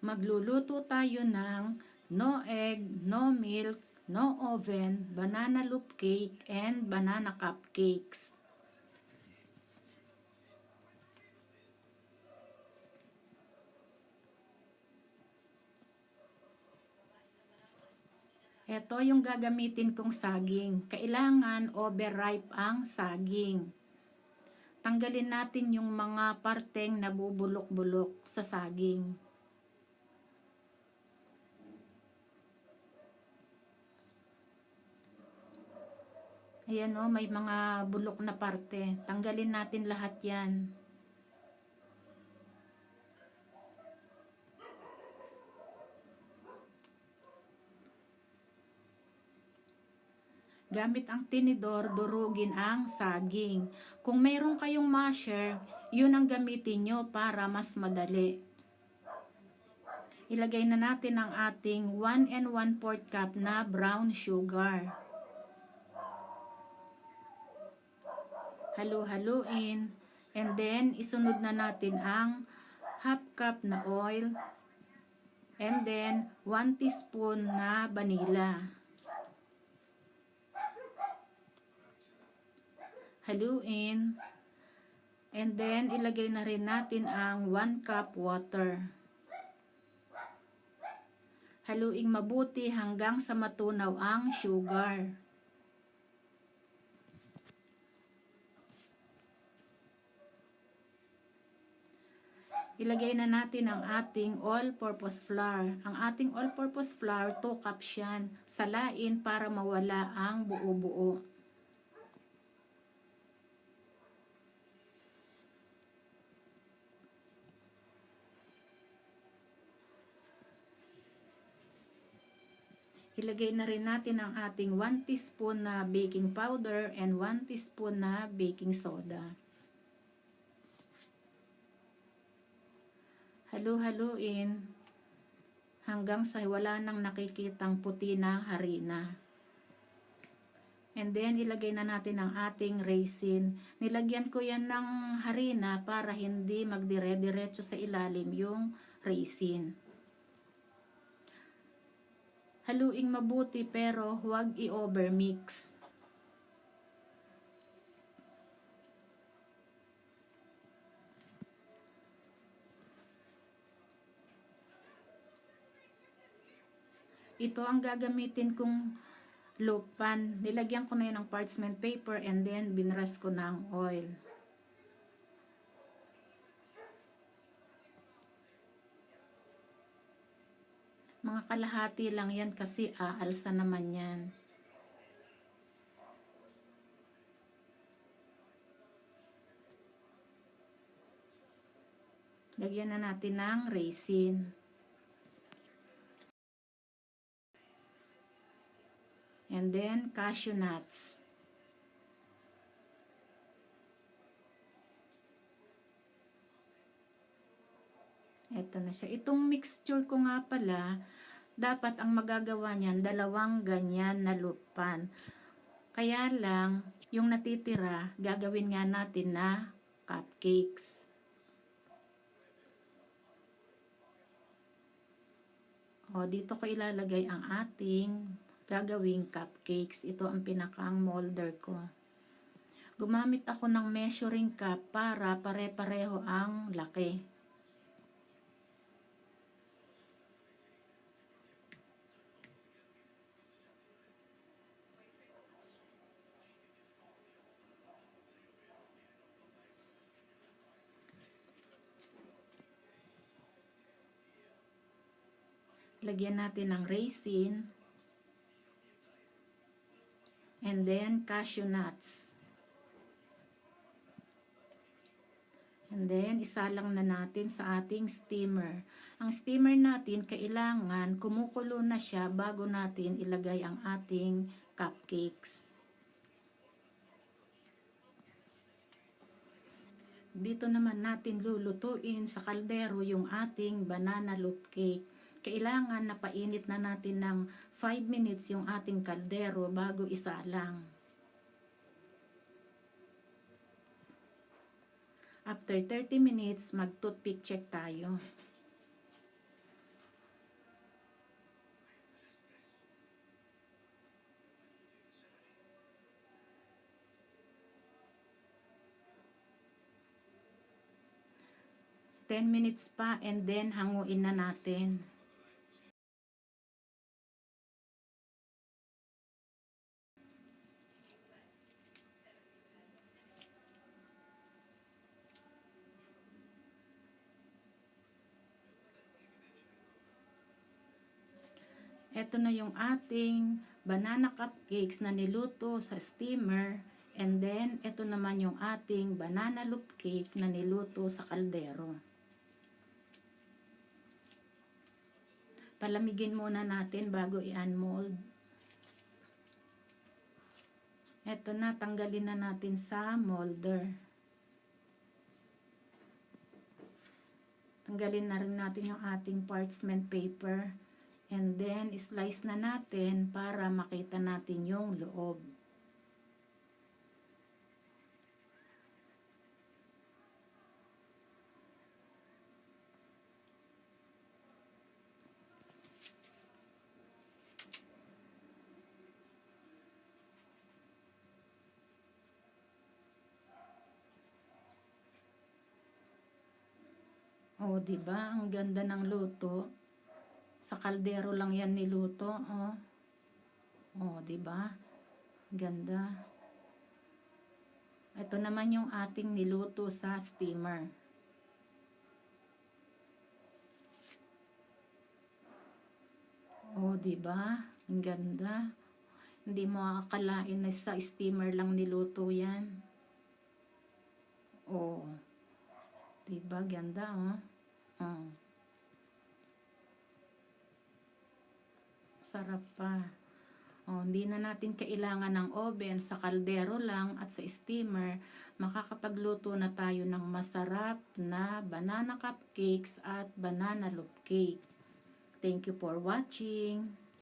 Magluluto tayo ng no egg, no milk, no oven, banana loaf cake, and banana cupcakes. Ito yung gagamitin kong saging. Kailangan overripe ang saging. Tanggalin natin yung mga parteng nabubulok-bulok sa saging. Ayan o, may mga bulok na parte. Tanggalin natin lahat yan. Gamit ang tinidor, durugin ang saging. Kung mayroon kayong masher, yun ang gamitin nyo para mas madali. Ilagay na natin ang ating 1 1/4 cup na brown sugar. Halu-haluin. And then, isunod na natin ang half cup na oil. And then, 1 teaspoon na vanilla. Haluin. And then, ilagay na rin natin ang 1 cup water. Haluing mabuti hanggang sa matunaw ang sugar. Ilagay na natin ang ating all-purpose flour. Ang ating all-purpose flour, 2 cups yan. Salain para mawala ang buo-buo. Ilagay na rin natin ang ating 1 teaspoon na baking powder and 1 teaspoon na baking soda. Halu-haluin hanggang sa wala nang nakikitang puti na harina. And then, ilagay na natin ang ating raisin. Nilagyan ko yan ng harina para hindi magdire-diretso sa ilalim yung raisin. Haluing mabuti pero huwag i-overmix. Ito ang gagamitin kong loaf pan. Nilagyan ko na yun ng parchment paper and then binras ko ng oil. Mga kalahati lang yan kasi aalsa naman yan. Lagyan na natin ng raisin. And then, cashew nuts. Ito na siya. Itong mixture ko nga pala, dapat ang magagawa niyan, 2 ganyan na loaf pan. Kaya lang, yung natitira, gagawin nga natin na cupcakes. O, dito ko ilalagay ang ating gagawing cupcakes. Ito ang pinakang molder ko. Gumamit ako ng measuring cup para pare-pareho ang laki. Lagyan natin ng raisin. And then, cashew nuts. And then, isalang na natin sa ating steamer. Ang steamer natin, kailangan kumukulo na siya bago natin ilagay ang ating cupcakes. Dito naman natin lulutuin sa kaldero yung ating banana loaf cake. Kailangan napainit na natin ng 5 minutes yung ating kaldero bago isalang. After 30 minutes, mag-toothpick check tayo. 10 minutes pa and then hanguin na natin. Ito na yung ating banana cupcakes na niluto sa steamer. And then, ito naman yung ating banana loaf cake na niluto sa kaldero. Palamigin muna natin bago i-unmold. Ito na, tanggalin na natin sa molder. Tanggalin na rin natin yung ating parchment paper. And then, slice na natin para makita natin yung loob. Oh, 'di ba? Ang ganda ng luto. Sa kaldero lang 'yan niluto, oh. Oh, 'di ba? Ganda. Ito naman yung ating niluto sa steamer. Oh, 'di ba? Ang ganda. Hindi mo akalain na sa steamer lang niluto 'yan. Oh. 'Di ba? Ganda, oh. Oh. Sarap pa. Oh, hindi na natin kailangan ng oven, sa kaldero lang at sa steamer, makakapagluto na tayo ng masarap na banana cupcakes at banana loaf cake. Thank you for watching.